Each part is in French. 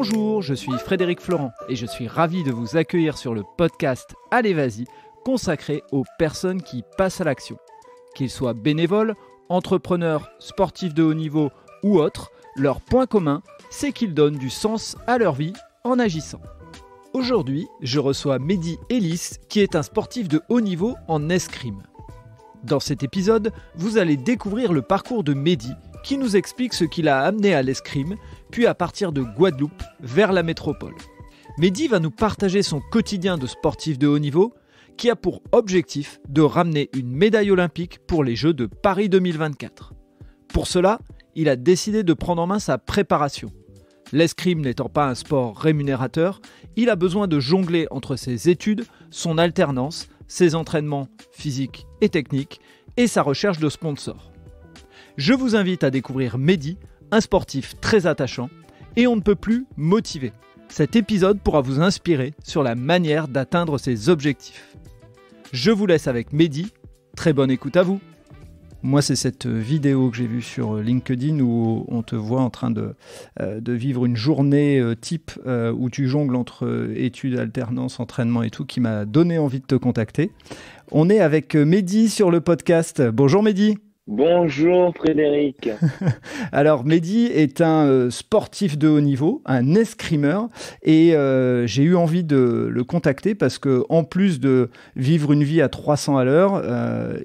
Bonjour, je suis Frédéric Florent et je suis ravi de vous accueillir sur le podcast Allez Vas-y, consacré aux personnes qui passent à l'action. Qu'ils soient bénévoles, entrepreneurs, sportifs de haut niveau ou autres, leur point commun, c'est qu'ils donnent du sens à leur vie en agissant. Aujourd'hui, je reçois Mehdi Ellis, qui est un sportif de haut niveau en escrime. Dans cet épisode, vous allez découvrir le parcours de Mehdi, qui nous explique ce qui l'a amené à l'escrime, puis à partir de Guadeloupe vers la métropole. Mehdi va nous partager son quotidien de sportif de haut niveau, qui a pour objectif de ramener une médaille olympique pour les Jeux de Paris 2024. Pour cela, il a décidé de prendre en main sa préparation. L'escrime n'étant pas un sport rémunérateur, il a besoin de jongler entre ses études, son alternance, ses entraînements physiques et techniques et sa recherche de sponsors. Je vous invite à découvrir Mehdi, un sportif très attachant et on ne peut plus motivé. Cet épisode pourra vous inspirer sur la manière d'atteindre ses objectifs. Je vous laisse avec Mehdi. Très bonne écoute à vous. Moi, c'est cette vidéo que j'ai vue sur LinkedIn où on te voit en train de vivre une journée type où tu jongles entre études, alternance, entraînement et tout qui m'a donné envie de te contacter. On est avec Mehdi sur le podcast. Bonjour Mehdi. Bonjour Frédéric. Alors Mehdi est un sportif de haut niveau, un escrimeur et j'ai eu envie de le contacter parce que en plus de vivre une vie à 300 à l'heure,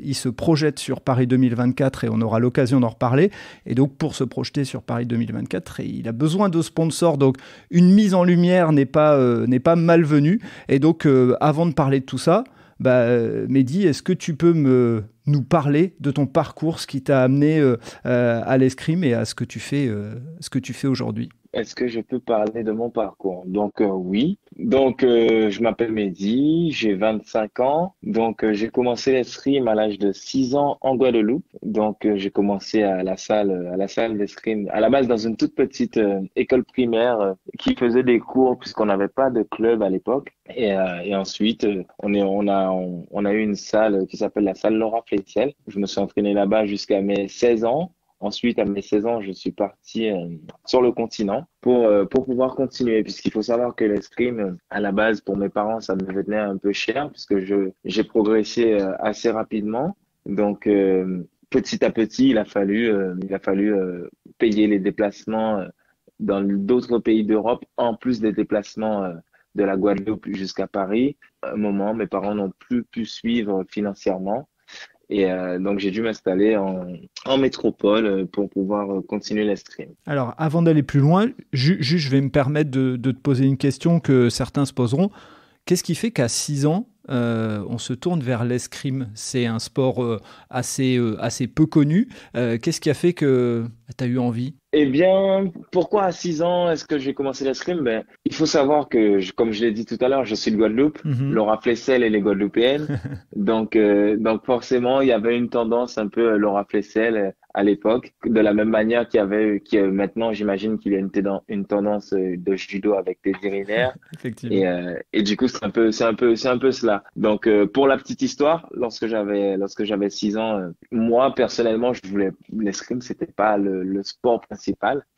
il se projette sur Paris 2024 et on aura l'occasion d'en reparler. Et donc pour se projeter sur Paris 2024, il a besoin de sponsors. Donc une mise en lumière n'est pas malvenue. Et donc avant de parler de tout ça, Mehdi, est-ce que tu peux nous parler de ton parcours, ce qui t'a amené à l'escrime et à ce que tu fais aujourd'hui? Est-ce que je peux parler de mon parcours? Donc oui. Donc je m'appelle Mehdi, j'ai 25 ans. Donc j'ai commencé l'escrime à l'âge de 6 ans en Guadeloupe. Donc j'ai commencé à la salle d'escrime à la base dans une toute petite école primaire qui faisait des cours puisqu'on n'avait pas de club à l'époque. Et ensuite on a eu une salle qui s'appelle la salle Laura Flessiel. Je me suis entraîné là-bas jusqu'à mes 16 ans. Ensuite, à mes 16 ans, je suis parti sur le continent pour pouvoir continuer, puisqu'il faut savoir que l'escrime, à la base, pour mes parents, ça me venait un peu cher, puisque j'ai progressé assez rapidement. Donc, petit à petit, il a fallu payer les déplacements dans d'autres pays d'Europe, en plus des déplacements de la Guadeloupe jusqu'à Paris. À un moment, mes parents n'ont plus pu suivre financièrement. Et donc, j'ai dû m'installer en métropole pour pouvoir continuer l'escrime. Alors, avant d'aller plus loin, je vais me permettre de te poser une question que certains se poseront. Qu'est-ce qui fait qu'à 6 ans, on se tourne vers l'escrime? C'est un sport assez peu connu. Qu'est-ce qui a fait que tu as eu envie? Eh bien, pourquoi à 6 ans est-ce que j'ai commencé l'escrime? Il faut savoir que, comme je l'ai dit tout à l'heure, je suis de Guadeloupe. Laura Flessel, elle est guadeloupéenne. Donc forcément, il y avait une tendance un peu Laura Flessel à l'époque. De la même manière maintenant, j'imagine qu'il y a une tendance de judo avec des urinaires. Effectivement. Et du coup, c'est un peu cela. Donc, pour la petite histoire, lorsque j'avais 6 ans, moi, personnellement, l'escrime, c'était pas le sport principal.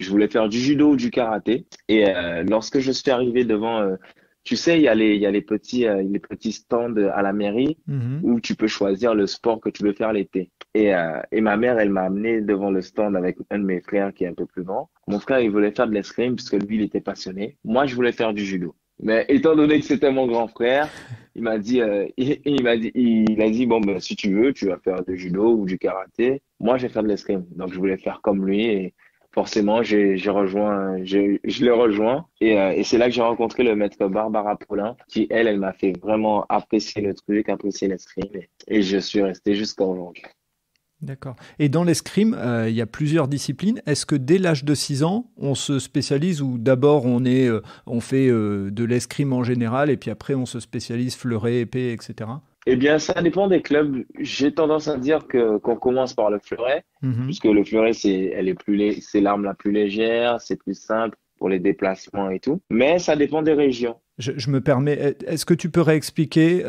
Je voulais faire du judo ou du karaté. Et lorsque je suis arrivé devant, tu sais, il y a les petits stands à la mairie où tu peux choisir le sport que tu veux faire l'été. Et ma mère, elle m'a amené devant le stand avec un de mes frères qui est un peu plus grand. Mon frère, il voulait faire de l'escrime puisque lui, il était passionné. Moi, je voulais faire du judo. Mais étant donné que c'était mon grand frère, il a dit, bon, si tu veux, tu vas faire du judo ou du karaté. Moi, je vais faire de l'escrime. Donc, je voulais faire comme lui et forcément, je l'ai rejoint et c'est là que j'ai rencontré le maître Barbara Paulin qui, elle m'a fait vraiment apprécier le truc, apprécier l'escrime et je suis resté jusqu'à aujourd'hui. D'accord. Et dans l'escrime, il y a plusieurs disciplines. Est-ce que dès l'âge de 6 ans, on se spécialise ou d'abord on fait de l'escrime en général et puis après on se spécialise fleuret, épée, etc.? Eh bien, ça dépend des clubs. J'ai tendance à dire qu'on commence par le fleuret, puisque le fleuret, c'est l'arme la plus légère, c'est plus simple pour les déplacements et tout. Mais ça dépend des régions. Je me permets, est-ce que tu peux réexpliquer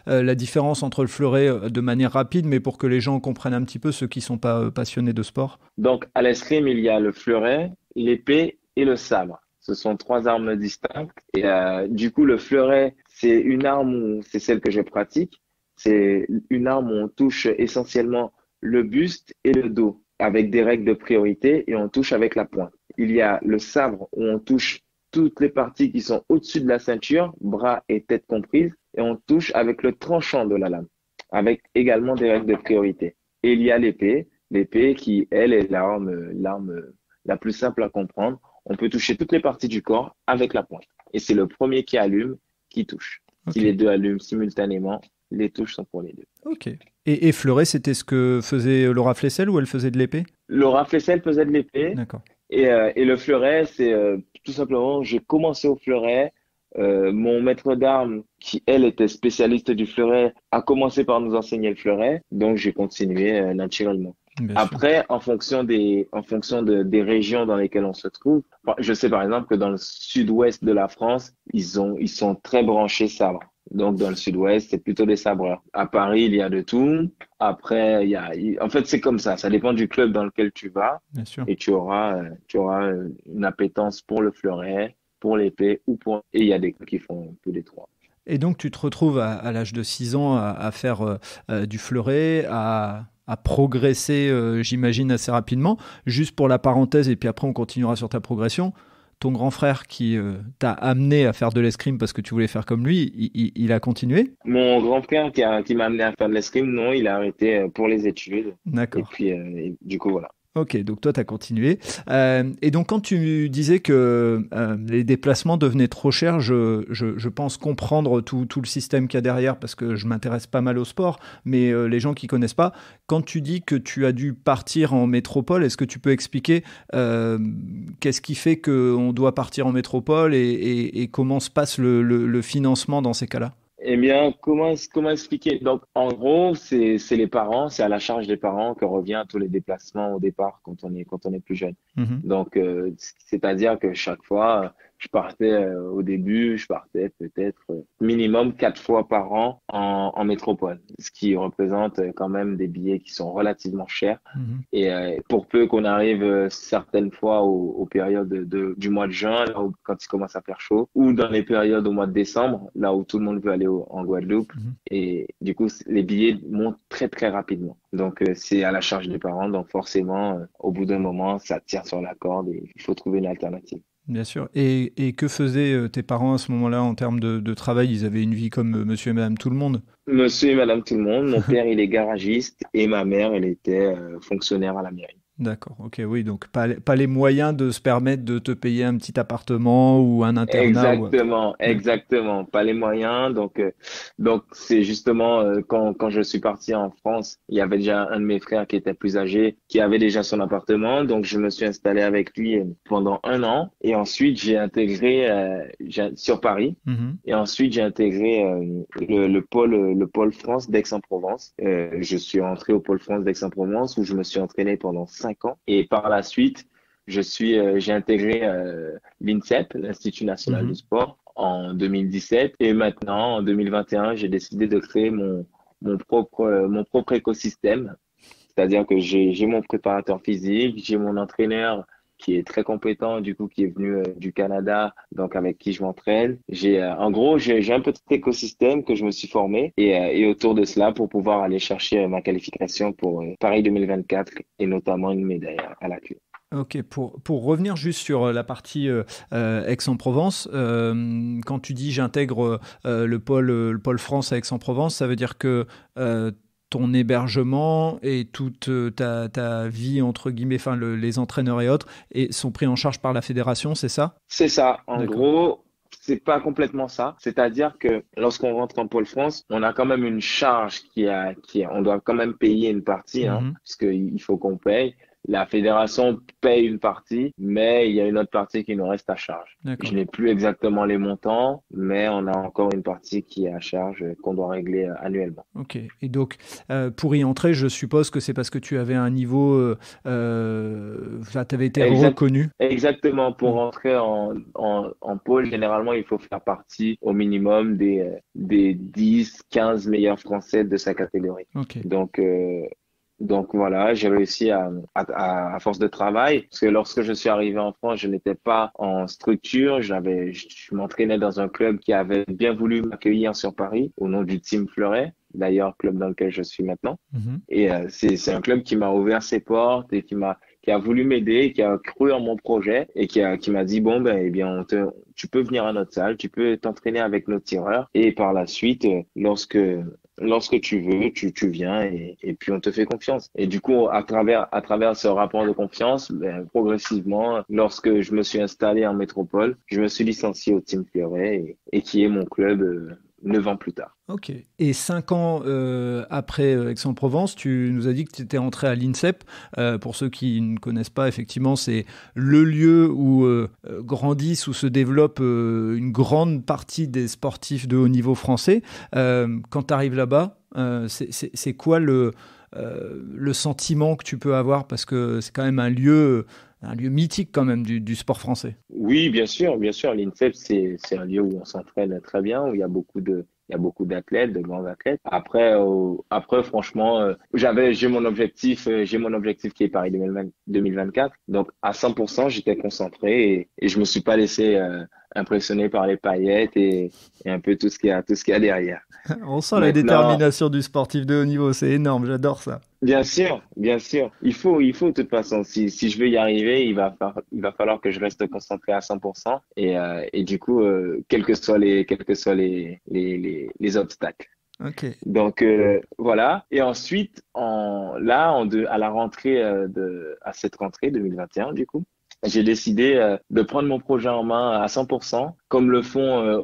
la différence entre le fleuret de manière rapide, mais pour que les gens comprennent un petit peu, ceux qui ne sont pas passionnés de sport? Donc, à l'escrime, il y a le fleuret, l'épée et le sabre. Ce sont trois armes distinctes. Et du coup, le fleuret, c'est une arme c'est celle que je pratique. C'est une arme où on touche essentiellement le buste et le dos avec des règles de priorité et on touche avec la pointe. Il y a le sabre où on touche toutes les parties qui sont au-dessus de la ceinture, bras et tête comprises, et on touche avec le tranchant de la lame, avec également des règles de priorité. Et il y a l'épée qui, elle, est l'arme la plus simple à comprendre. On peut toucher toutes les parties du corps avec la pointe. Et c'est le premier qui allume qui touche. Si Ok. les deux allument simultanément, les touches sont pour les deux. Ok. Et fleuret, c'était ce que faisait Laura Flessel ou elle faisait de l'épée? Laura Flessel faisait de l'épée. D'accord. Et le fleuret, c'est tout simplement, j'ai commencé au fleuret. Mon maître d'armes, qui elle était spécialiste du fleuret, a commencé par nous enseigner le fleuret, donc j'ai continué naturellement. Bien sûr. Après, des régions dans lesquelles on se trouve, je sais par exemple que dans le sud-ouest de la France, ils sont très branchés sabre. Donc dans le sud-ouest, c'est plutôt des sabreurs. À Paris, il y a de tout. Après, en fait, c'est comme ça. Ça dépend du club dans lequel tu vas Bien sûr. et tu auras une appétence pour le fleuret, pour l'épée et il y a des qui font tous les trois. Et donc, tu te retrouves à l'âge de 6 ans à faire du fleuret, à progresser, j'imagine, assez rapidement. Juste pour la parenthèse, et puis après, on continuera sur ta progression. Ton grand frère qui t'a amené à faire de l'escrime parce que tu voulais faire comme lui, il a continué? Mon grand frère qui m'a amené à faire de l'escrime, non, il a arrêté pour les études. Et D'accord. puis, du coup, voilà. Ok, donc toi, tu as continué. Et donc, quand tu disais que les déplacements devenaient trop chers, je pense comprendre tout le système qu'il y a derrière parce que je m'intéresse pas mal au sport, mais les gens qui connaissent pas, quand tu dis que tu as dû partir en métropole, est-ce que tu peux expliquer qu'est-ce qui fait qu'on doit partir en métropole et comment se passe le financement dans ces cas-là? Eh bien, comment expliquer? Donc, en gros, c'est les parents, c'est à la charge des parents que revient tous les déplacements au départ quand on est plus jeune. Mhm. Donc, c'est-à-dire que chaque fois, je partais au début, je partais peut-être minimum 4 fois par an en métropole, ce qui représente quand même des billets qui sont relativement chers. Mhm. Et pour peu qu'on arrive certaines fois aux périodes du mois de juin, là où, quand il commence à faire chaud, ou dans les périodes au mois de décembre, là où tout le monde veut aller en Guadeloupe. Mhm. Et du coup, les billets montent très, très rapidement. Donc, c'est à la charge des parents. Donc, forcément, au bout d'un moment, ça tire sur la corde et il faut trouver une alternative. Bien sûr. Et que faisaient tes parents à ce moment-là en termes de travail? Ils avaient une vie comme monsieur et madame tout le monde. Monsieur et madame tout le monde, mon père, il est garagiste et ma mère, elle était fonctionnaire à la mairie. D'accord, ok, oui, donc pas les moyens de se permettre de te payer un petit appartement ou un internat ou autre. Exactement, D'accord. exactement. Pas les moyens. Donc c'est justement quand je suis parti en France, il y avait déjà un de mes frères qui était plus âgé, qui avait déjà son appartement. Donc je me suis installé avec lui pendant un an. Et ensuite j'ai intégré sur Paris. Mhm. Et ensuite j'ai intégré le pôle France d'Aix-en-Provence. Je suis entré au pôle France d'Aix-en-Provence où je me suis entraîné pendant 5 ans. Et par la suite j'ai intégré l'INSEP, l'Institut national du Mhm. sport, en 2017. Et maintenant, en 2021, j'ai décidé de créer mon propre écosystème. C'est-à-dire que j'ai mon préparateur physique, j'ai mon entraîneur qui est très compétent, du coup, qui est venu du Canada, donc avec qui je m'entraîne. En gros, j'ai un petit écosystème que je me suis formé et autour de cela pour pouvoir aller chercher ma qualification pour Paris 2024 et notamment une médaille à la clé. Ok, pour revenir juste sur la partie Aix-en-Provence, quand tu dis j'intègre le pôle France à Aix-en-Provence, ça veut dire que ton hébergement et toute ta vie, entre guillemets, enfin les entraîneurs et autres, sont pris en charge par la fédération, c'est ça? C'est ça. En D'accord. gros, c'est pas complètement ça. C'est-à-dire que lorsqu'on rentre en Pôle France, on a quand même une charge on doit quand même payer une partie, hein, Mhm. puisqu'il faut qu'on paye. La fédération paye une partie, mais il y a une autre partie qui nous reste à charge. Je D'accord. n'ai plus exactement les montants, mais on a encore une partie qui est à charge qu'on doit régler annuellement. Ok. Et donc, pour y entrer, je suppose que c'est parce que tu avais un niveau, tu avais été Exact, reconnu. exactement. Pour Mm. rentrer en pôle, généralement, il faut faire partie au minimum des 10, 15 meilleurs Français de sa catégorie. Ok. Donc, Donc voilà, j'ai réussi à force de travail, parce que lorsque je suis arrivé en France, je n'étais pas en structure. Je m'entraînais dans un club qui avait bien voulu m'accueillir sur Paris, au nom du Team Fleuret, d'ailleurs club dans lequel je suis maintenant. Mhm. Et c'est un club qui m'a ouvert ses portes et qui a voulu m'aider, qui a cru en mon projet et qui m'a dit bon ben eh bien tu peux venir à notre salle, tu peux t'entraîner avec nos tireurs et par la suite lorsque tu veux, tu viens et puis on te fait confiance. Et du coup, à travers ce rapport de confiance, ben, progressivement, lorsque je me suis installé en métropole, je me suis licencié au Team Fleuret et qui est mon club 9 ans plus tard. Ok. Et 5 ans après Aix-en-Provence, tu nous as dit que tu étais entré à l'INSEP. Pour ceux qui ne connaissent pas, effectivement, c'est le lieu où grandissent, où se développe une grande partie des sportifs de haut niveau français. Quand tu arrives là-bas, c'est quoi le sentiment que tu peux avoir? Parce que c'est quand même un lieu mythique quand même du sport français. Oui, bien sûr, bien sûr. L'INSEP, c'est un lieu où on s'entraîne très bien, où il y a beaucoup d'athlètes, de grands athlètes. Après, franchement, j'ai mon objectif qui est Paris 2024. Donc, à 100%, j'étais concentré et je me suis pas laissé impressionner par les paillettes et un peu tout ce qu'il y a derrière. On sent la Maintenant, détermination du sportif de haut niveau, c'est énorme, j'adore ça. bien sûr, bien sûr. Il faut de toute façon. Si je veux y arriver, il va falloir que je reste concentré à 100% et du coup, quels que soient les obstacles. Ok. Donc voilà. Et ensuite, à la rentrée à cette rentrée 2021, du coup, j'ai décidé de prendre mon projet en main à 100%, comme le font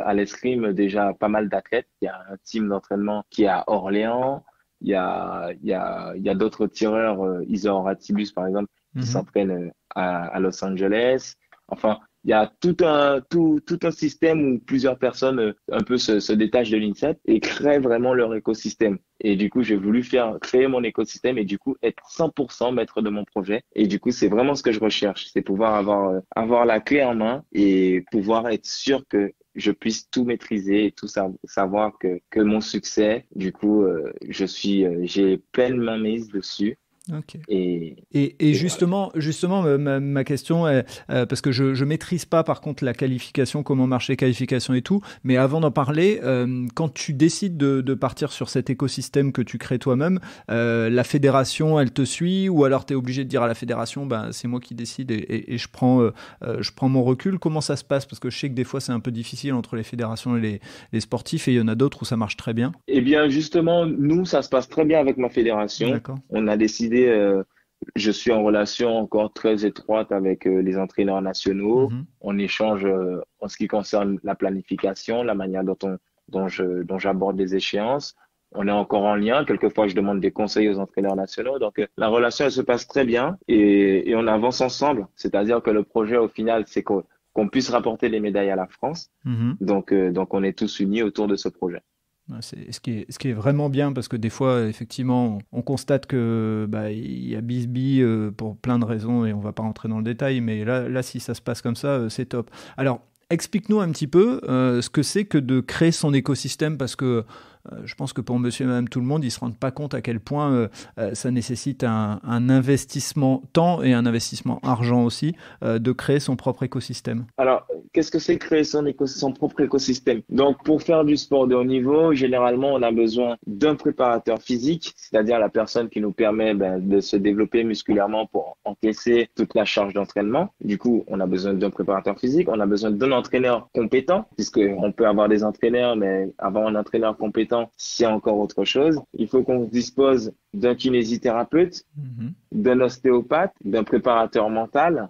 à l'escrime déjà pas mal d'athlètes. Il y a un team d'entraînement qui est à Orléans. Il y a d'autres tireurs, Isor Ratibus par exemple, qui Mhm. s'entraînent à Los Angeles. Enfin, il y a tout un système où plusieurs personnes un peu se détachent de l'INSEP et créent vraiment leur écosystème. Et du coup, j'ai voulu créer mon écosystème et du coup être 100% maître de mon projet. Et du coup, c'est vraiment ce que je recherche, c'est pouvoir avoir la clé en main et pouvoir être sûr que je puisse tout maîtriser et savoir que mon succès, du coup, j'ai pleine main mise dessus Ok. et, Et et voilà. justement, ma question est, parce que je ne maîtrise pas par contre la qualification, comment marchent les qualifications et tout, mais avant d'en parler, quand tu décides de partir sur cet écosystème que tu crées toi-même, la fédération, elle te suit ou alors tu es obligé de dire à la fédération, ben, c'est moi qui décide et je prends mon recul. Comment ça se passe? Parce que je sais que des fois c'est un peu difficile entre les fédérations et les sportifs et il y en a d'autres où ça marche très bien. Eh bien, justement, nous, ça se passe très bien avec ma fédération. D'accord. On a décidé, je suis en relation encore très étroite avec les entraîneurs nationaux. Mhm. On échange en ce qui concerne la planification, la manière dont j'aborde les échéances. On est encore en lien. Quelquefois, je demande des conseils aux entraîneurs nationaux. Donc, la relation, elle se passe très bien et on avance ensemble. C'est-à-dire que le projet, au final, c'est qu'on puisse rapporter les médailles à la France. Mhm. Donc, on est tous unis autour de ce projet. Ouais, c'est ce qui est vraiment bien parce que des fois, effectivement, on constate que bah, il y a bisbille pour plein de raisons et on va pas rentrer dans le détail, mais là si ça se passe comme ça, c'est top. Alors, explique-nous un petit peu ce que c'est que de créer son écosystème parce que je pense que pour monsieur et madame tout le monde, ils se rendent pas compte à quel point ça nécessite un investissement temps et un investissement argent aussi de créer son propre écosystème. Alors, qu'est-ce que c'est créer son propre écosystème? Donc, pour faire du sport de haut niveau, généralement, on a besoin d'un préparateur physique, c'est-à-dire la personne qui nous permet de se développer musculairement pour encaisser toute la charge d'entraînement. Du coup, on a besoin d'un préparateur physique, on a besoin d'un entraîneur compétent, puisque on peut avoir des entraîneurs, mais avoir un entraîneur compétent, c'est encore autre chose. Il faut qu'on dispose d'un kinésithérapeute, Mhm. d'un ostéopathe, d'un préparateur mental.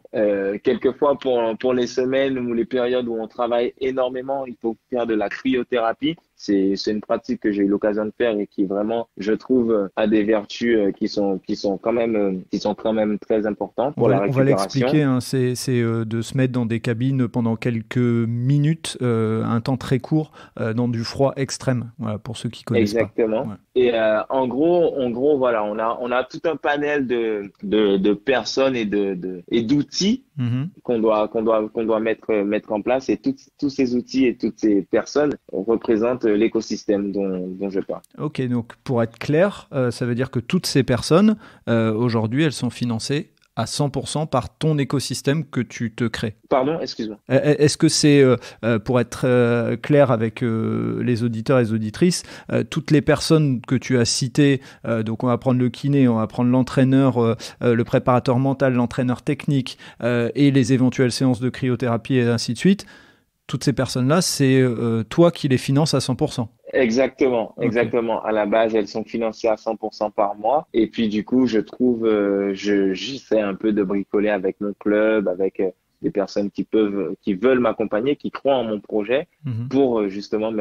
Quelquefois, pour les semaines ou les périodes où on travaille énormément, il faut faire de la cryothérapie. C'est une pratique que j'ai eu l'occasion de faire et qui vraiment, je trouve, a des vertus qui sont quand même très importantes pour la On va récupération. l'expliquer, hein, c'est de se mettre dans des cabines pendant quelques minutes, un temps très court, dans du froid extrême, voilà, pour ceux qui connaissent pas. Exactement. Ouais. Et en gros, voilà, on a tout un panel de personnes et d'outils Mhm. qu'on doit mettre en place. Et tous ces outils et toutes ces personnes représentent l'écosystème dont je parle. Ok, donc pour être clair, ça veut dire que toutes ces personnes, aujourd'hui, elles sont financées à 100% par ton écosystème que tu te crées. Pardon, excuse-moi. Est-ce que c'est, pour être clair avec les auditeurs et les auditrices, toutes les personnes que tu as citées, donc on va prendre le kiné, on va prendre l'entraîneur, le préparateur mental, l'entraîneur technique et les éventuelles séances de cryothérapie et ainsi de suite, toutes ces personnes-là, c'est toi qui les finances à 100%. Exactement, Ok. exactement. À la base, elles sont financées à 100% par mois. Et puis, du coup, j'essaie un peu de bricoler avec mon club, avec des personnes qui veulent m'accompagner, qui croient en mon projet Mhm. pour justement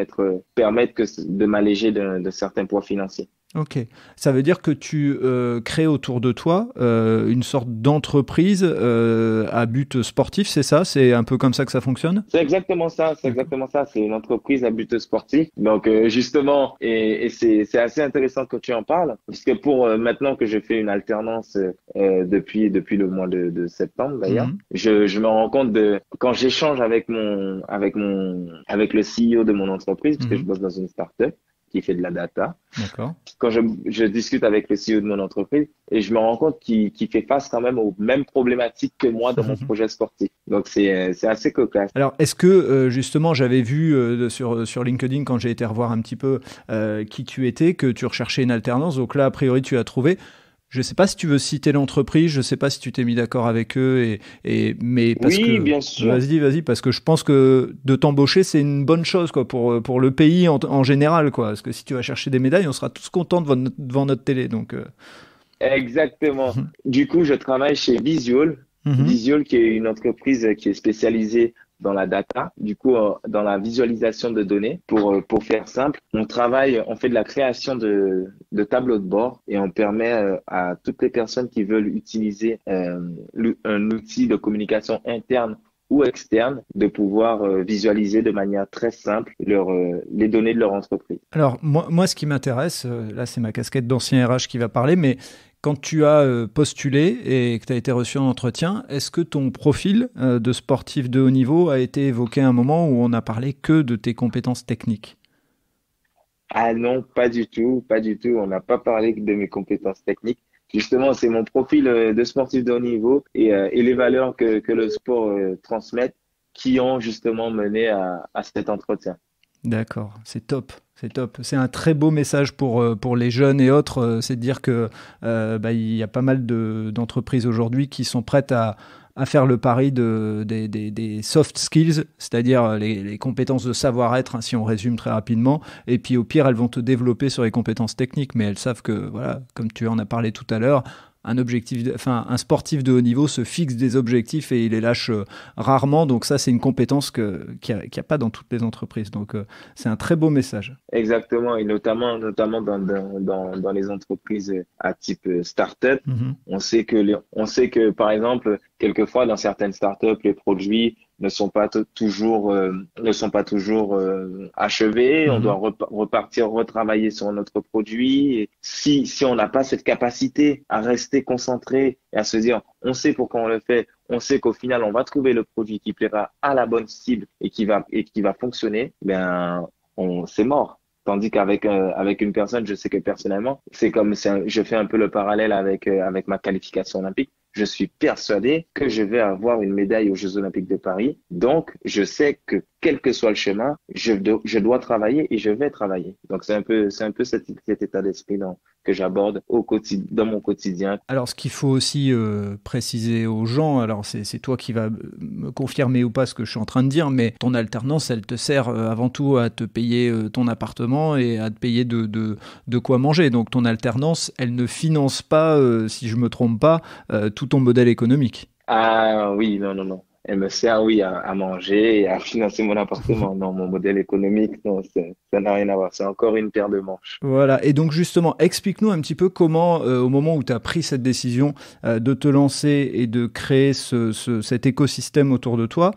permettre de m'alléger de certains poids financiers. Ok, ça veut dire que tu crées autour de toi une sorte d'entreprise à but sportif, c'est ça? C'est un peu comme ça que ça fonctionne? C'est exactement ça, c'est D'accord. exactement ça. C'est une entreprise à but sportif. Donc justement, et c'est assez intéressant que tu en parles, puisque pour maintenant que je fais une alternance depuis le mois de septembre d'ailleurs, Mhm. je me rends compte de quand j'échange avec le CEO de mon entreprise, puisque je Mhm. bosse dans une startup qui fait de la data. D'accord. Quand je discute avec le CEO de mon entreprise et je me rends compte qu'il fait face quand même aux mêmes problématiques que moi dans mon projet sportif. Donc c'est assez cocasse. Alors, est-ce que justement, j'avais vu sur LinkedIn quand j'ai été revoir un petit peu qui tu étais, que tu recherchais une alternance. Donc là, a priori, tu as trouvé. Je ne sais pas si tu veux citer l'entreprise, je ne sais pas si tu t'es mis d'accord avec eux, mais parce Oui, que bien sûr. vas-y, parce que je pense que de t'embaucher, c'est une bonne chose quoi, pour le pays en général. Quoi. Parce que si tu vas chercher des médailles, on sera tous contents devant notre télé. Donc, Exactement. Du coup, je travaille chez Visiol. Mhm. Visiol, qui est une entreprise qui est spécialisée dans la data, du coup, dans la visualisation de données. Pour faire simple, on fait de la création de tableaux de bord et on permet à toutes les personnes qui veulent utiliser un outil de communication interne ou externe de pouvoir visualiser de manière très simple les données de leur entreprise. Alors, moi, ce qui m'intéresse, là, c'est ma casquette d'ancien RH qui va parler, mais quand tu as postulé et que tu as été reçu en entretien, est-ce que ton profil de sportif de haut niveau a été évoqué à un moment où on a parlé que de tes compétences techniques? Ah non, pas du tout, pas du tout. On n'a pas parlé de mes compétences techniques. Justement, c'est mon profil de sportif de haut niveau et les valeurs que le sport transmet qui ont justement mené à cet entretien. D'accord, c'est top. C'est top. C'est un très beau message pour les jeunes et autres. C'est de dire que il y a pas mal d'entreprises aujourd'hui qui sont prêtes à faire le pari des soft skills, c'est-à-dire les compétences de savoir-être, hein, si on résume très rapidement. Et puis au pire, elles vont te développer sur les compétences techniques, mais elles savent que, voilà, comme tu en as parlé tout à l'heure, un sportif de haut niveau se fixe des objectifs et il les lâche rarement. Donc ça, c'est une compétence qu'il y a pas dans toutes les entreprises. Donc c'est un très beau message. Exactement, et notamment dans les entreprises à type start-up, Mhm. on sait que par exemple, quelquefois dans certaines start-up, les produits ne sont pas toujours achevés. On doit Mhm. repartir, retravailler sur notre produit. Et si on n'a pas cette capacité à rester concentré et à se dire, on sait pourquoi on le fait, on sait qu'au final, on va trouver le produit qui plaira à la bonne cible et qui va fonctionner, ben c'est mort. Tandis avec une personne, je sais que personnellement, je fais un peu le parallèle avec ma qualification olympique. Je suis persuadé que je vais avoir une médaille aux Jeux Olympiques de Paris. Donc, je sais que quel que soit le chemin, je dois travailler et je vais travailler. Donc, c'est un peu cet état d'esprit que j'aborde dans mon quotidien. Alors, ce qu'il faut aussi préciser aux gens, alors c'est toi qui vas me confirmer ou pas ce que je suis en train de dire, mais ton alternance, elle te sert avant tout à te payer ton appartement et à te payer de quoi manger. Donc, ton alternance, elle ne finance pas, si je me trompe pas, tout ton modèle économique. Ah oui, non, non, non. Elle me sert, oui, à manger et à financer mon appartement. Non, mon modèle économique, non, ça n'a rien à voir. C'est encore une paire de manches. Voilà, et donc justement, explique-nous un petit peu comment, au moment où tu as pris cette décision de te lancer et de créer cet écosystème autour de toi,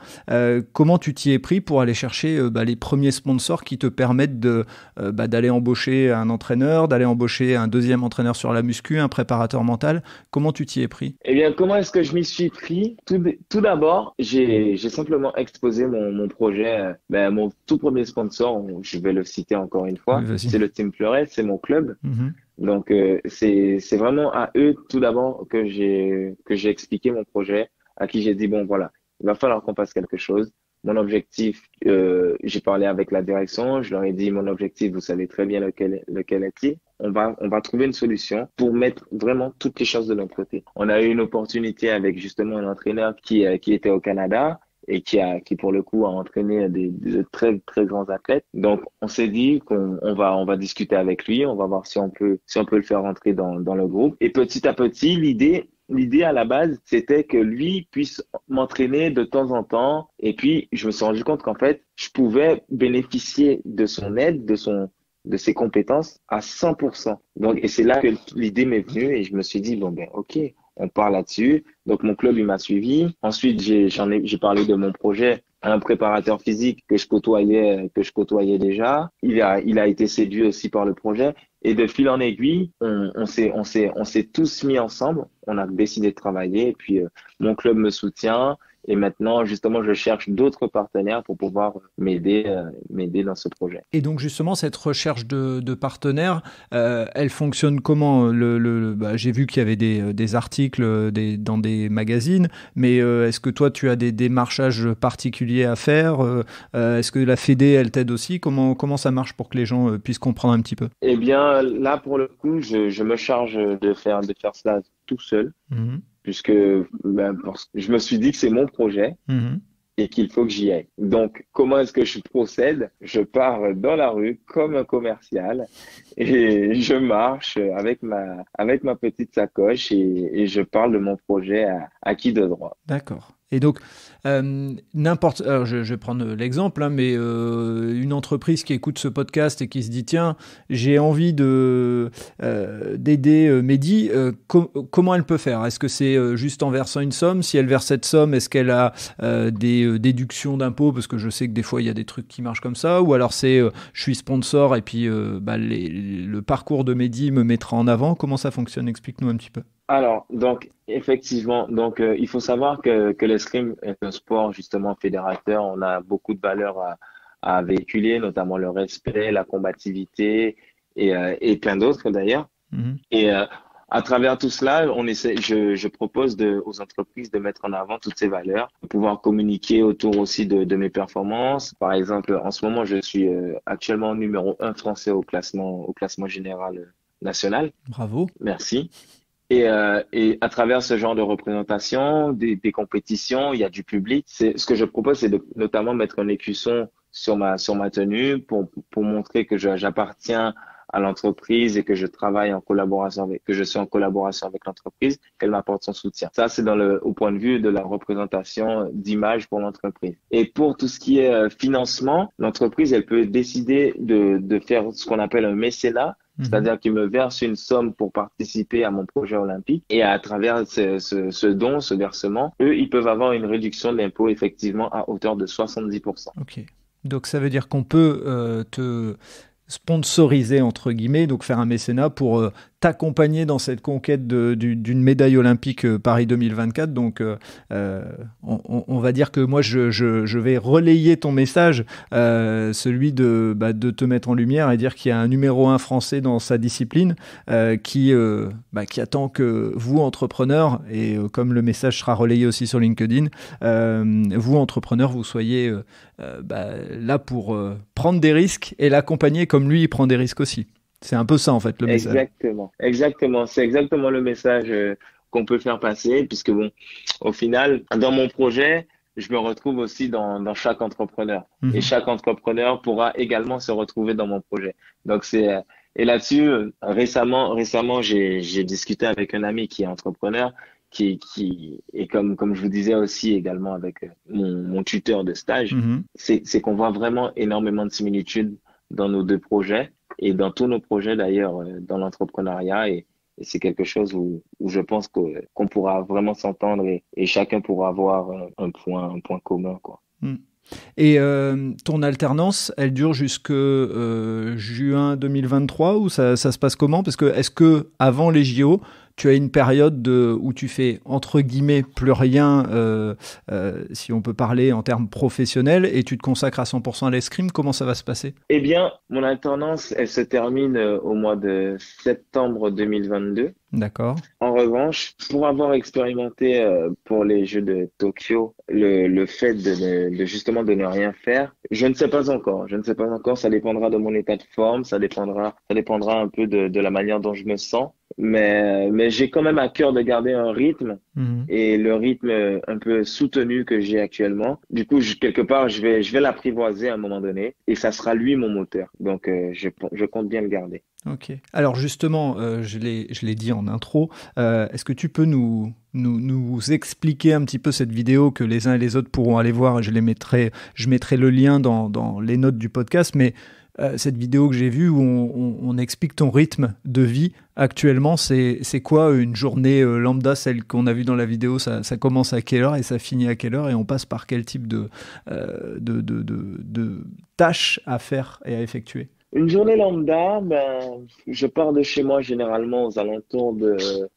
comment tu t'y es pris pour aller chercher les premiers sponsors qui te permettent d'aller embaucher un entraîneur, d'aller embaucher un deuxième entraîneur sur la muscu, un préparateur mental. Comment tu t'y es pris? Eh bien, comment est-ce que je m'y suis pris? Tout d'abord, j'ai simplement exposé mon projet, mon tout premier sponsor, je vais le citer encore une Oui, fois, vas-y. c'est le Team Fleuret, c'est mon club. Mhm. Donc, c'est vraiment à eux tout d'abord que j'ai expliqué mon projet, à qui j'ai dit, bon, voilà, il va falloir qu'on fasse quelque chose. Mon objectif, j'ai parlé avec la direction, je leur ai dit, mon objectif, vous savez très bien lequel est-il. On va trouver une solution pour mettre vraiment toutes les choses de notre côté. On a eu une opportunité avec justement un entraîneur qui était au Canada et qui pour le coup a entraîné de très très grands athlètes. Donc on s'est dit qu'on va discuter avec lui, on va voir si on peut le faire rentrer dans le groupe. Et petit à petit, l'idée à la base, c'était que lui puisse m'entraîner de temps en temps. Et puis je me suis rendu compte qu'en fait, je pouvais bénéficier de son aide, de ses compétences à 100%. Donc, et c'est là que l'idée m'est venue et je me suis dit, bon, ben, ok, on part là-dessus. Donc, mon club, il m'a suivi. Ensuite, j'ai parlé de mon projet à un préparateur physique que je côtoyais déjà. Il a été séduit aussi par le projet. Et de fil en aiguille, on s'est tous mis ensemble. On a décidé de travailler. Et puis, mon club me soutient. Et maintenant, justement, je cherche d'autres partenaires pour pouvoir m'aider dans ce projet. Et donc justement, cette recherche de partenaires, elle fonctionne comment? J'ai vu qu'il y avait des articles dans des magazines, mais est-ce que toi, tu as des démarchages particuliers à faire? Est-ce que la Fédé, elle t'aide aussi? Comment ça marche pour que les gens puissent comprendre un petit peu? Eh bien, là, pour le coup, je me charge de faire cela tout seul, Mhm. puisque parce que je me suis dit que c'est mon projet Mhm. et qu'il faut que j'y aille. Donc, comment est-ce que je procède? Je pars dans la rue comme un commercial et je marche avec ma petite sacoche et je parle de mon projet à qui de droit. D'accord. Et donc, alors je vais prendre l'exemple, hein, mais une entreprise qui écoute ce podcast et qui se dit, tiens, j'ai envie d'aider Mehdi, comment elle peut faire? Est-ce que c'est juste en versant une somme? Si elle verse cette somme, est-ce qu'elle a des déductions d'impôts? Parce que je sais que des fois, il y a des trucs qui marchent comme ça. Ou alors c'est, je suis sponsor et puis le parcours de Mehdi me mettra en avant. Comment ça fonctionne? Explique-nous un petit peu. Alors, donc, effectivement, donc, il faut savoir que l'escrime est un sport justement fédérateur. On a beaucoup de valeurs à véhiculer, notamment le respect, la combativité et plein d'autres d'ailleurs. Mhm. Et à travers tout cela, je propose aux entreprises de mettre en avant toutes ces valeurs, de pouvoir communiquer autour aussi de mes performances. Par exemple, en ce moment, je suis actuellement numéro 1 français au classement général national. Bravo. Merci. Et à travers ce genre de représentation, des compétitions, il y a du public. Ce que je propose, c'est de notamment mettre un écusson sur ma tenue pour montrer que j'appartiens à l'entreprise et que je travaille que je suis en collaboration avec l'entreprise, qu'elle m'apporte son soutien. Ça, c'est au point de vue de la représentation d'image pour l'entreprise. Et pour tout ce qui est financement, l'entreprise, elle peut décider de faire ce qu'on appelle un mécénat. Mhm. C'est-à-dire qu'ils me versent une somme pour participer à mon projet olympique et à travers ce don, ce versement, eux, ils peuvent avoir une réduction d'impôt effectivement à hauteur de 70%. Ok. Donc ça veut dire qu'on peut te sponsoriser, entre guillemets, donc faire un mécénat pour t'accompagner dans cette conquête d'une médaille olympique Paris 2024. Donc on va dire que moi je vais relayer ton message, celui de te mettre en lumière et dire qu'il y a un numéro 1 français dans sa discipline qui attend que vous, entrepreneurs, et comme le message sera relayé aussi sur LinkedIn, vous, entrepreneurs, vous soyez là pour prendre des risques et l'accompagner comme lui, il prend des risques aussi. C'est un peu ça, en fait, le message. Exactement, exactement. C'est exactement le message qu'on peut faire passer, puisque bon, au final, dans mon projet, je me retrouve aussi dans chaque entrepreneur. Et Mhm. chaque entrepreneur pourra également se retrouver dans mon projet. Donc et là-dessus, récemment, j'ai discuté avec un ami qui est entrepreneur, et comme je vous disais aussi également avec mon tuteur de stage, Mhm. c'est qu'on voit vraiment énormément de similitudes dans nos deux projets et dans tous nos projets d'ailleurs dans l'entrepreneuriat et c'est quelque chose où je pense qu'on pourra vraiment s'entendre et chacun pourra avoir un point commun, quoi. Mm. Et ton alternance, elle dure jusque juin 2023 ou ça se passe comment? Parce que est-ce que avant les JO, tu as une période où tu fais entre guillemets plus rien, si on peut parler en termes professionnels, et tu te consacres à 100% à l'escrime? Comment ça va se passer? Eh bien, mon alternance, elle se termine au mois de septembre 2022. D'accord. En revanche, pour avoir expérimenté pour les Jeux de Tokyo, le fait justement de ne rien faire, je ne sais pas encore. Je ne sais pas encore. Ça dépendra de mon état de forme. Ça dépendra un peu de la manière dont je me sens. Mais j'ai quand même à cœur de garder un rythme Mhm. et le rythme un peu soutenu que j'ai actuellement. Du coup, quelque part, je vais l'apprivoiser à un moment donné et ça sera lui mon moteur. Donc, je compte bien le garder. Ok. Alors justement, je l'ai dit en intro, est-ce que tu peux nous expliquer un petit peu cette vidéo que les uns et les autres pourront aller voir? Je mettrai le lien dans les notes du podcast, mais cette vidéo que j'ai vue où on explique ton rythme de vie actuellement, c'est quoi une journée lambda, celle qu'on a vue dans la vidéo? Ça commence à quelle heure et ça finit à quelle heure et on passe par quel type de tâches à faire et à effectuer? Une journée lambda, ben, je pars de chez moi généralement aux alentours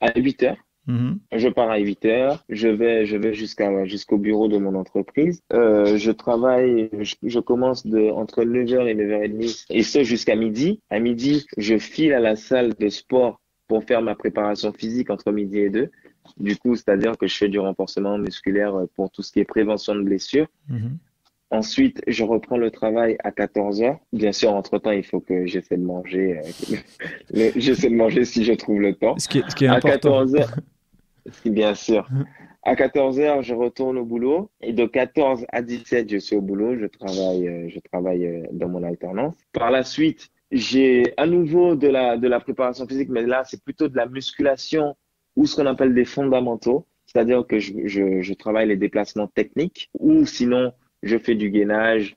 à 8 heures. Mhm. Je pars à 8 heures, je vais jusqu'au bureau de mon entreprise. Je travaille, je commence entre 9 heures et 9h30 et ce jusqu'à midi. À midi, je file à la salle de sport pour faire ma préparation physique entre midi et 2. Du coup, c'est-à-dire que je fais du renforcement musculaire pour tout ce qui est prévention de blessures. Mhm. Ensuite, je reprends le travail à 14 heures. Bien sûr, entre-temps, il faut que j'essaie de manger. J'essaie de manger si je trouve le temps. Ce qui est À important. 14 heures, bien sûr. À 14 heures, je retourne au boulot. Et de 14 à 17, je suis au boulot. Je travaille dans mon alternance. Par la suite, j'ai à nouveau de la préparation physique, mais là, c'est plutôt de la musculation ou ce qu'on appelle des fondamentaux. C'est-à-dire que je travaille les déplacements techniques ou sinon, je fais du gainage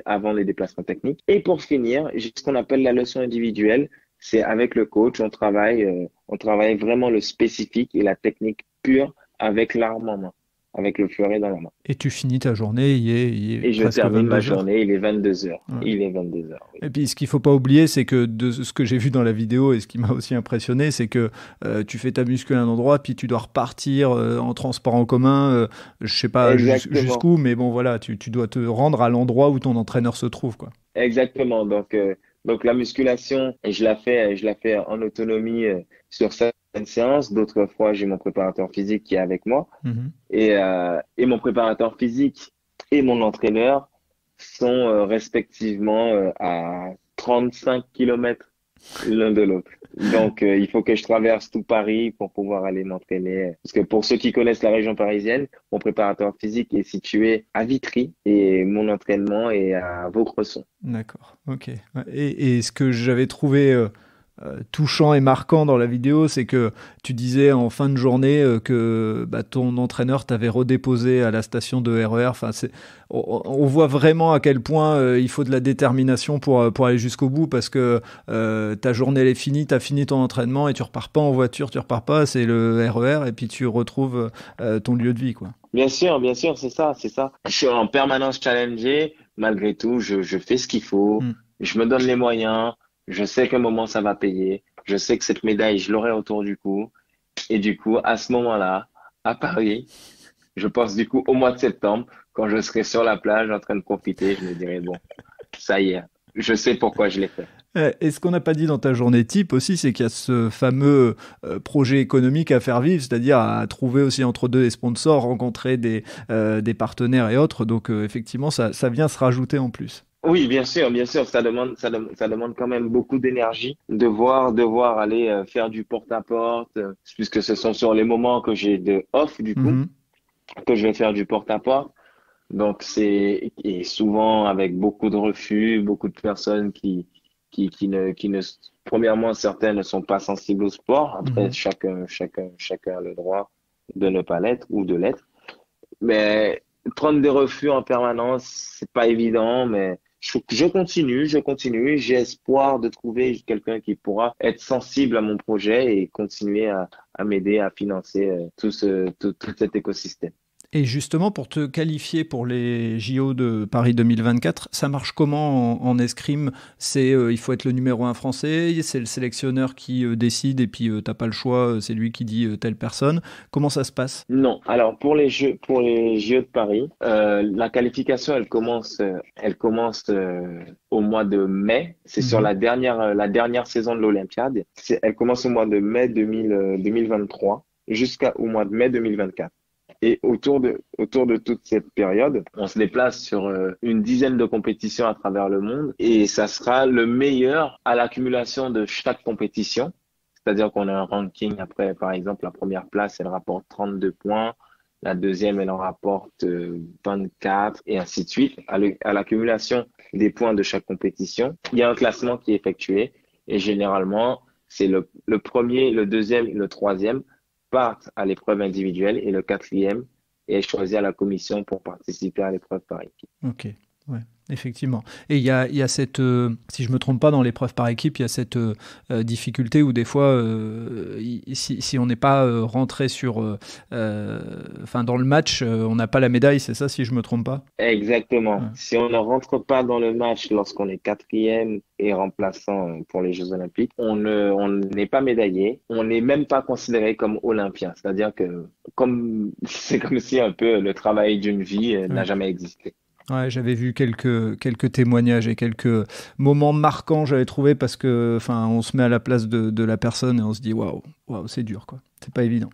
avant les déplacements techniques. Et pour finir, j'ai ce qu'on appelle la leçon individuelle. C'est avec le coach, on travaille vraiment le spécifique et la technique pure avec l'arme en main, avec le fleuret dans la main. Et tu finis ta journée, il est Et je presque termine ma 22 heures. journée, il est 22 heures. Ouais. Il est 22 heures, oui. Et puis, ce qu'il faut pas oublier, c'est que de ce que j'ai vu dans la vidéo et ce qui m'a aussi impressionné, c'est que tu fais ta muscu à un endroit, puis tu dois repartir en transport en commun, je sais pas Exactement. jusqu'où, mais bon, voilà, tu dois te rendre à l'endroit où ton entraîneur se trouve, quoi. Exactement. Donc la musculation, je la fais en autonomie sur certaines séances. D'autres fois, j'ai mon préparateur physique qui est avec moi. Mhm. Et mon préparateur physique et mon entraîneur sont respectivement à 35 km l'un de l'autre. Donc, il faut que je traverse tout Paris pour pouvoir aller m'entraîner. Parce que pour ceux qui connaissent la région parisienne, mon préparateur physique est situé à Vitry et mon entraînement est à Vaucresson. D'accord, ok. Ouais. Et ce que j'avais trouvé touchant et marquant dans la vidéo, c'est que tu disais en fin de journée que bah, ton entraîneur t'avait redéposé à la station de RER. Enfin, on voit vraiment à quel point il faut de la détermination pour aller jusqu'au bout parce que ta journée elle est finie, tu as fini ton entraînement et tu repars pas en voiture, tu repars pas, c'est le RER et puis tu retrouves ton lieu de vie, quoi. Bien sûr, c'est ça, c'est ça. Je suis en permanence challengé. Malgré tout, je fais ce qu'il faut. Mm. Je me donne les moyens. Je sais qu'à un moment, ça va payer. Je sais que cette médaille, je l'aurai autour du cou. Et du coup, à ce moment-là, à Paris, je pense du coup au mois de septembre, quand je serai sur la plage en train de profiter, je me dirai, bon, ça y est, je sais pourquoi je l'ai fait. Et ce qu'on n'a pas dit dans ta journée type aussi, c'est qu'il y a ce fameux projet économique à faire vivre, c'est-à-dire à trouver aussi entre deux les sponsors, rencontrer des partenaires et autres. Donc effectivement, ça vient se rajouter en plus. Oui, bien sûr, ça demande quand même beaucoup d'énergie de voir aller faire du porte-à-porte, puisque ce sont sur les moments que j'ai de off, du coup, Mhm. que je vais faire du porte-à-porte. Donc, et souvent avec beaucoup de refus, beaucoup de personnes qui ne, premièrement, certains ne sont pas sensibles au sport. Après, Mhm. chacun a le droit de ne pas l'être ou de l'être. Mais prendre des refus en permanence, c'est pas évident, mais je continue. J'ai espoir de trouver quelqu'un qui pourra être sensible à mon projet et continuer à m'aider à financer tout cet écosystème. Et justement, pour te qualifier pour les JO de Paris 2024, ça marche comment en escrime? Il faut être le numéro un français, c'est le sélectionneur qui décide et puis t'as pas le choix, c'est lui qui dit telle personne. Comment ça se passe? Non. Alors pour les JO de Paris, la qualification elle commence au mois de mai. C'est sur Mhm. la dernière saison de l'Olympiade. Elle commence au mois de mai 2023 jusqu'au mois de mai 2024. Et autour de toute cette période, on se déplace sur une dizaine de compétitions à travers le monde et ça sera le meilleur à l'accumulation de chaque compétition. C'est-à-dire qu'on a un ranking après, par exemple, la première place, elle rapporte 32 points. La deuxième, elle en rapporte 24 et ainsi de suite. À l'accumulation des points de chaque compétition, il y a un classement qui est effectué et généralement, c'est le premier, le deuxième, le troisième partent à l'épreuve individuelle et le quatrième est choisi à la commission pour participer à l'épreuve par équipe. Ok, ouais, effectivement. Et il y a cette, si je me trompe pas, dans l'épreuve par équipe, il y a cette difficulté où des fois, si on n'est pas rentré enfin dans le match, on n'a pas la médaille, c'est ça, si je me trompe pas? Exactement. Ouais. Si on ne rentre pas dans le match lorsqu'on est quatrième et remplaçant pour les Jeux Olympiques, on n'est pas médaillé. On n'est même pas considéré comme olympien. C'est-à-dire que c'est comme si un peu le travail d'une vie n'a Ouais. jamais existé. Ouais, j'avais vu quelques témoignages et quelques moments marquants, j'avais trouvé, parce que, enfin, on se met à la place de la personne et on se dit waouh, waouh, c'est dur, quoi. C'est pas évident.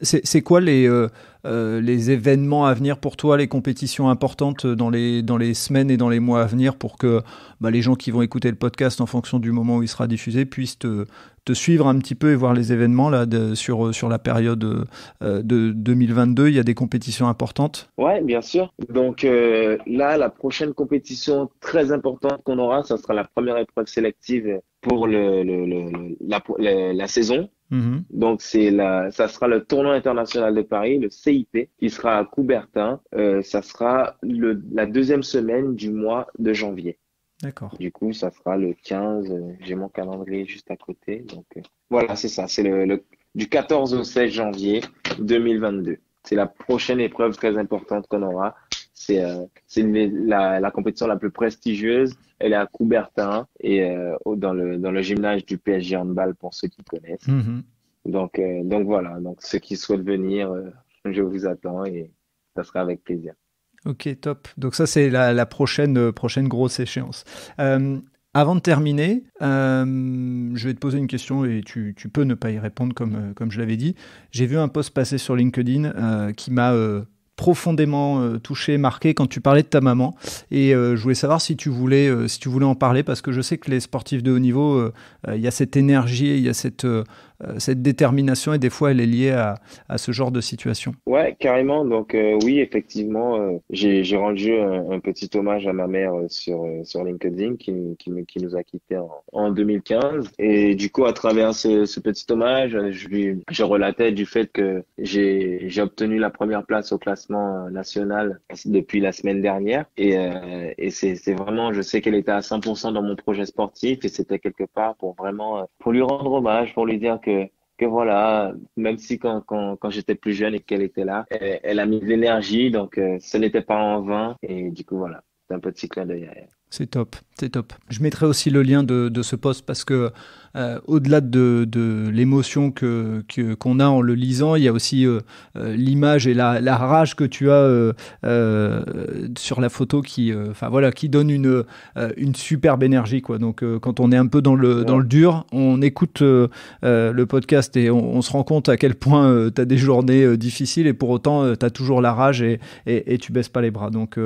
C'est quoi les événements à venir pour toi, les compétitions importantes dans les semaines et dans les mois à venir pour que les gens qui vont écouter le podcast en fonction du moment où il sera diffusé puissent te suivre un petit peu et voir les événements là, sur la période de 2022? Il y a des compétitions importantes. Ouais, bien sûr. Donc là, la prochaine compétition très importante qu'on aura, ça sera la première épreuve sélective pour la saison. Mhm. Donc ça sera le tournoi international de Paris, le CIP, qui sera à Coubertin. Ça sera la deuxième semaine du mois de janvier. D'accord. Du coup, ça sera le 15. J'ai mon calendrier juste à côté. Donc voilà, c'est ça. C'est du 14 au 16 janvier 2022. C'est la prochaine épreuve très importante qu'on aura. C'est la compétition la plus prestigieuse. Elle est à Coubertin et dans le gymnase du PSG Handball pour ceux qui connaissent. Mhm. Donc voilà, donc ceux qui souhaitent venir, je vous attends et ça sera avec plaisir. Ok, top. Donc ça, c'est la prochaine grosse échéance. Euh, Avant de terminer, je vais te poser une question et tu peux ne pas y répondre comme je l'avais dit. J'ai vu un post passer sur LinkedIn qui m'a profondément touché, marqué quand tu parlais de ta maman. Et je voulais savoir si tu voulais en parler parce que je sais que les sportifs de haut niveau, il y a cette énergie, il y a cette détermination et des fois elle est liée à ce genre de situation. Ouais, carrément. Donc oui, effectivement, j'ai rendu un petit hommage à ma mère sur LinkedIn qui nous a quittés en 2015. Et du coup, à travers ce petit hommage, je relatais du fait que j'ai obtenu la première place au classement national depuis la semaine dernière. Et c'est vraiment, je sais qu'elle était à 100% dans mon projet sportif et c'était quelque part pour vraiment pour lui rendre hommage, pour lui dire que voilà, même si quand j'étais plus jeune et qu'elle était là, elle a mis de l'énergie, donc ce n'était pas en vain. Et du coup, voilà, c'est un petit clin d'œil à elle. C'est top, c'est top. Je mettrai aussi le lien de ce post parce que au-delà de l'émotion qu'on a en le lisant, il y a aussi l'image et la rage que tu as sur la photo enfin voilà, qui donne une superbe énergie quoi. Donc quand on est un peu dans le Ouais. dur, on écoute le podcast et on se rend compte à quel point tu as des journées difficiles et pour autant tu as toujours la rage et tu baisses pas les bras. Donc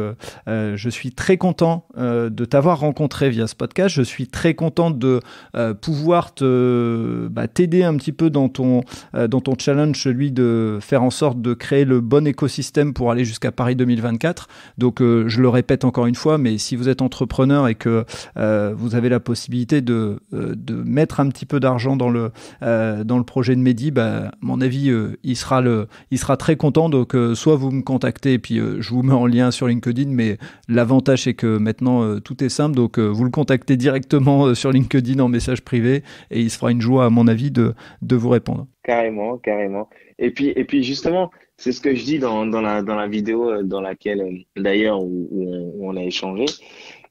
je suis très content de t'avoir rencontré via ce podcast. Je suis très content de pouvoir t'aider un petit peu dans ton challenge, celui de faire en sorte de créer le bon écosystème pour aller jusqu'à Paris 2024. Donc, je le répète encore une fois, mais si vous êtes entrepreneur et que vous avez la possibilité de mettre un petit peu d'argent dans le projet de Mehdi, à mon avis, il sera très content. Donc, soit vous me contactez et puis je vous mets en lien sur LinkedIn, mais l'avantage c'est que maintenant tout est simple. Donc, vous le contactez directement sur LinkedIn en message privé et il se fera une joie, à mon avis, de vous répondre. Carrément, carrément. Et puis justement, c'est ce que je dis dans la vidéo dans laquelle, d'ailleurs, où on a échangé.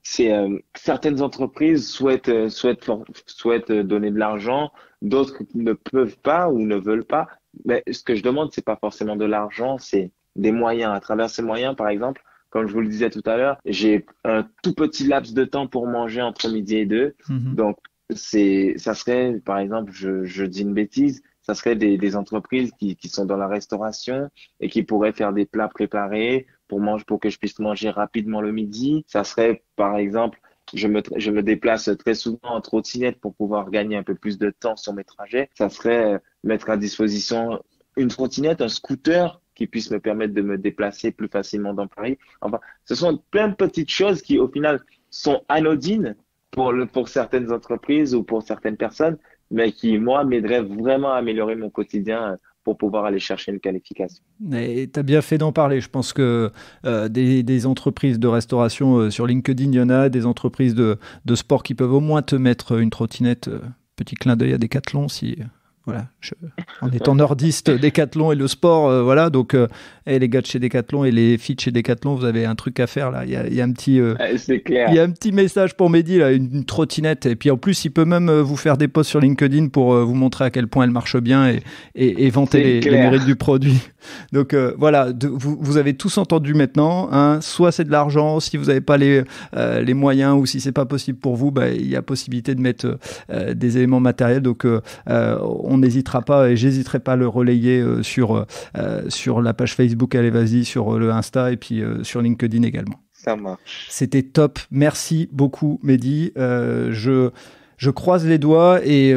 C'est certaines entreprises souhaitent donner de l'argent, d'autres ne peuvent pas ou ne veulent pas. Mais ce que je demande, c'est pas forcément de l'argent, c'est des moyens. À travers ces moyens, par exemple, comme je vous le disais tout à l'heure, j'ai un tout petit laps de temps pour manger entre midi et 2. Donc, ça serait, par exemple, je dis une bêtise, ça serait des entreprises qui sont dans la restauration et qui pourraient faire des plats préparés pour que je puisse manger rapidement le midi. Ça serait, par exemple, je me déplace très souvent en trottinette pour pouvoir gagner un peu plus de temps sur mes trajets. Ça serait mettre à disposition une trottinette, un scooter qui puisse me permettre de me déplacer plus facilement dans Paris. Enfin, ce sont plein de petites choses qui, au final, sont anodines pour certaines entreprises ou pour certaines personnes, mais qui, moi, m'aideraient vraiment à améliorer mon quotidien pour pouvoir aller chercher une qualification. Et tu as bien fait d'en parler. Je pense que des entreprises de restauration sur LinkedIn, il y en a, des entreprises de sport qui peuvent au moins te mettre une trottinette. Petit clin d'œil à Decathlon, voilà, en étant nordiste, Decathlon et le sport, voilà. Donc, les gars de chez Decathlon et les filles de chez Decathlon, vous avez un truc à faire là. Il y a un petit, c'est clair. Il y a un petit message pour Mehdi là, une trottinette. Et puis en plus, il peut même vous faire des posts sur LinkedIn pour vous montrer à quel point elle marche bien et vanter les mérites du produit. Donc voilà, vous avez tous entendu maintenant. Hein, soit c'est de l'argent, si vous n'avez pas les moyens ou si c'est pas possible pour vous, il y a possibilité de mettre des éléments matériels. Donc on n'hésitera pas et j'hésiterai pas à le relayer sur la page Facebook Allez Vas-y, sur le Insta et puis sur LinkedIn également. Ça marche. C'était top. Merci beaucoup, Mehdi. Je croise les doigts et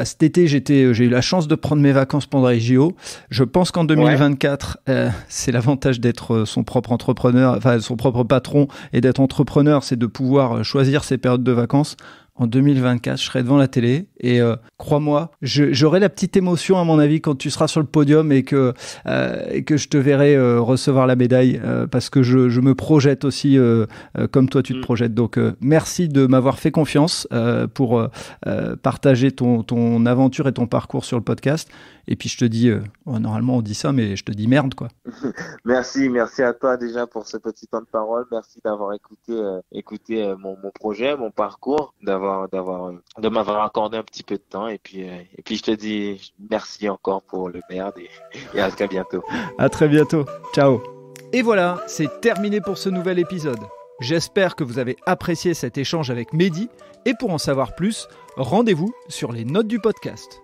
cet été, j'ai eu la chance de prendre mes vacances pendant les JO. Je pense qu'en 2024, c'est l'avantage d'être son propre entrepreneur, enfin son propre patron et d'être entrepreneur, c'est de pouvoir choisir ses périodes de vacances. En 2024, je serai devant la télé et crois-moi, j'aurai la petite émotion à mon avis quand tu seras sur le podium et que je te verrai recevoir la médaille parce que je me projette aussi comme toi tu te projettes. Donc merci de m'avoir fait confiance pour partager ton aventure et ton parcours sur le podcast. Et puis je te dis, normalement on dit ça, mais je te dis merde quoi. Merci à toi déjà pour ce petit temps de parole. Merci d'avoir écouté mon projet, mon parcours, de m'avoir accordé un petit peu de temps. Et puis je te dis merci encore pour le merde et à très bientôt. À très bientôt. Ciao. Et voilà, c'est terminé pour ce nouvel épisode. J'espère que vous avez apprécié cet échange avec Mehdi. Et pour en savoir plus, rendez-vous sur les notes du podcast.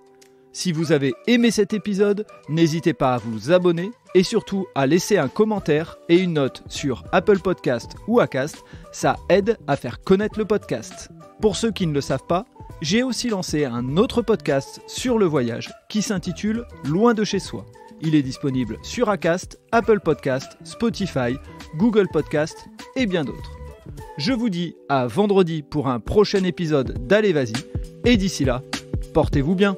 Si vous avez aimé cet épisode, n'hésitez pas à vous abonner et surtout à laisser un commentaire et une note sur Apple Podcast ou Acast, ça aide à faire connaître le podcast. Pour ceux qui ne le savent pas, j'ai aussi lancé un autre podcast sur le voyage qui s'intitule Loin de chez soi. Il est disponible sur Acast, Apple Podcast, Spotify, Google Podcast et bien d'autres. Je vous dis à vendredi pour un prochain épisode d'Allez Vas-y et d'ici là, portez-vous bien.